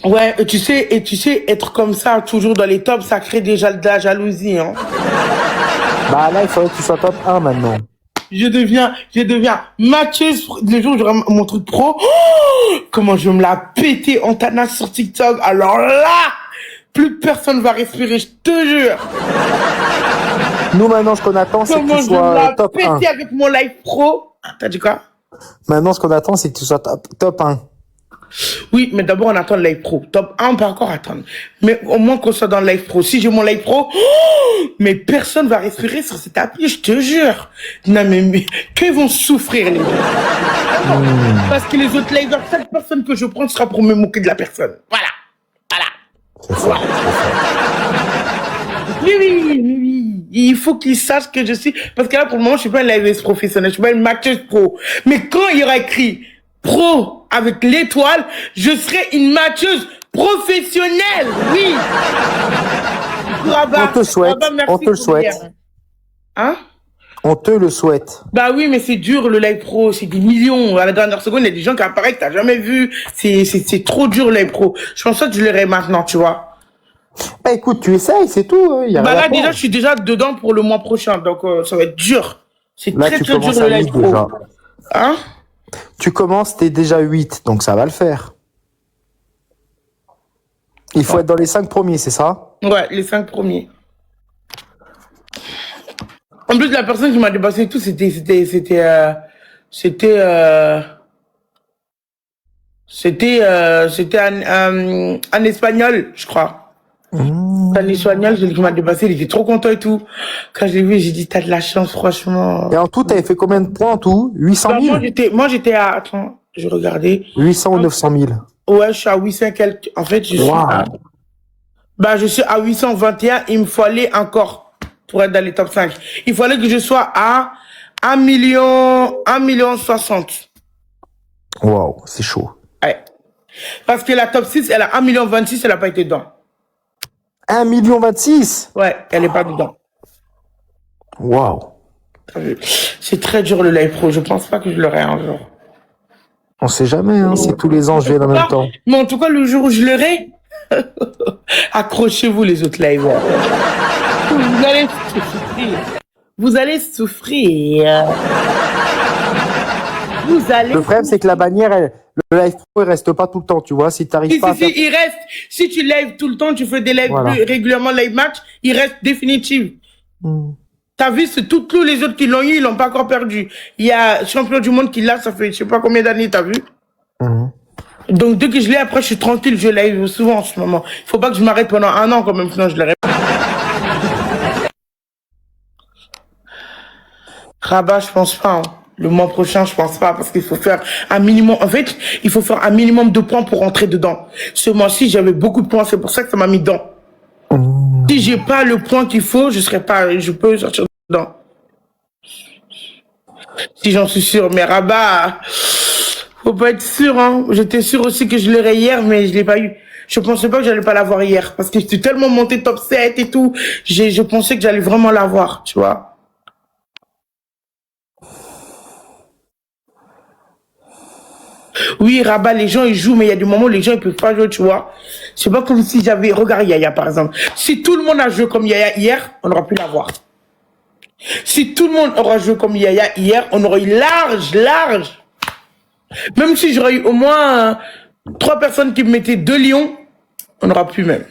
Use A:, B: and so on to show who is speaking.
A: Ouais, et tu sais, être comme ça, toujours dans les tops, ça crée déjà de la jalousie, hein.
B: Bah là, il faudrait que tu sois top 1 maintenant.
A: Je deviens Mathieu, les jours où j'aurai mon truc pro, oh, comment je vais me la péter en tana sur TikTok. Alors là, plus personne va respirer, je te jure.
B: Nous, maintenant, ce qu'on attend, c'est que
A: Comment
B: tu
A: je vais me
B: sois
A: la
B: top 1.
A: péter avec mon live pro. T'as dit quoi?
B: Maintenant, ce qu'on attend, c'est que tu sois top 1.
A: Oui, mais d'abord, on attend le live pro. Top 1, on peut encore attendre. Mais au moins qu'on soit dans le live pro. Si j'ai mon live pro, oh, mais personne va respirer sur cet appli, je te jure. Non, mais qu'ils vont souffrir, les gens. Parce que les autres liveurs, chaque personne que je prends sera pour me moquer de la personne. Voilà. Voilà.
B: C'est ça.
A: Voilà. Oui. Il faut qu'ils sachent que je suis... Parce que là, pour le moment, je suis pas une liveuse professionnelle, je suis pas une matcheuse pro. Mais quand il y aura écrit pro avec l'étoile, je serai une matcheuse professionnelle. Oui.
B: On te le souhaite. On te le souhaite.
A: Hein?
B: On te le souhaite.
A: Bah oui, mais c'est dur le live pro, c'est des millions. À la dernière seconde, il y a des gens qui apparaissent que t'as jamais vu. C'est trop dur le live pro. Je pense que je l'aurai maintenant, tu vois.
B: Bah écoute, tu essayes, c'est tout. Y a
A: Bah
B: rien
A: là
B: à
A: déjà,
B: prendre.
A: je suis déjà dedans pour le mois prochain, donc ça va être dur. C'est
B: Là,
A: très
B: tu
A: dur
B: commences
A: le
B: à
A: live
B: 8
A: pro.
B: déjà.
A: Hein?
B: Tu commences, t'es déjà 8, donc ça va le faire. Il faut être dans les 5 premiers, c'est ça?
A: Ouais, les 5 premiers. En plus, la personne qui m'a dépassé et tout, c'était un espagnol, je crois. Un espagnol, celui qui m'a dépassé, il était trop content et tout. Quand je l'ai vu, j'ai dit, t'as de la chance, franchement.
B: Et en tout, t'avais fait combien de points en tout? 800
A: Bah,
B: 000?
A: moi, j'étais à, attends, je regardais.
B: 800 ou 900 000?
A: Ouais, je suis à 800 quelques. En fait,
B: Waouh.
A: je suis à 821. Il me faut aller encore pour être dans les top 5. Il fallait que je sois à 1 million 60.
B: Waouh, c'est chaud.
A: Ouais. Parce que la top 6, elle a 1 million 26, elle n'a pas été dedans.
B: 1 million 26?
A: Ouais, elle n'est pas dedans.
B: Waouh.
A: T'as vu? C'est très dur le live pro. Je pense pas que je l'aurai un jour.
B: On sait jamais, hein, si tous les ans je viens en même temps.
A: Mais en tout cas, le jour où je l'aurai, accrochez-vous les autres liveurs. Vous allez souffrir. Vous allez souffrir. Vous allez...
B: Le problème, c'est que la bannière, le live pro, il reste pas tout le temps, tu vois. Si t'arrives pas à faire...
A: il reste. Si tu lives tout le temps, tu fais des lives
B: Voilà.
A: régulièrement, live match, il reste définitif. T'as vu, c'est tous les autres qui l'ont eu, ils l'ont pas encore perdu. Il y a champion du monde qui l'a, ça fait je sais pas combien d'années, t'as vu? Donc dès que je l'ai, après je suis tranquille, je live souvent en ce moment. Il faut pas que je m'arrête pendant 1 an quand même, sinon je l'aurais. Rabat, je pense pas. Hein. Le mois prochain, je pense pas, parce qu'il faut faire un minimum. En fait, il faut faire un minimum de points pour rentrer dedans. Ce mois-ci, j'avais beaucoup de points, c'est pour ça que ça m'a mis dedans. Si j'ai pas le point qu'il faut, je peux sortir dedans. Si j'en suis sûr, mais Rabat, faut pas être sûr, hein. J'étais sûr aussi que je l'aurais hier, mais je l'ai pas eu. Je pensais pas que j'allais pas l'avoir hier, parce que j'étais tellement monté top 7 et tout. Je pensais que j'allais vraiment l'avoir, tu vois. Oui, Rabat, les gens, ils jouent, mais il y a des moments où les gens, ils peuvent pas jouer, tu vois. C'est pas comme si j'avais, regarde Yaya, par exemple. Si tout le monde a joué comme Yaya hier, on aurait pu l'avoir. Si tout le monde aura joué comme Yaya hier, on aurait eu large. Même si j'aurais eu au moins 3 personnes qui me mettaient 2 lions, on n'aura plus même.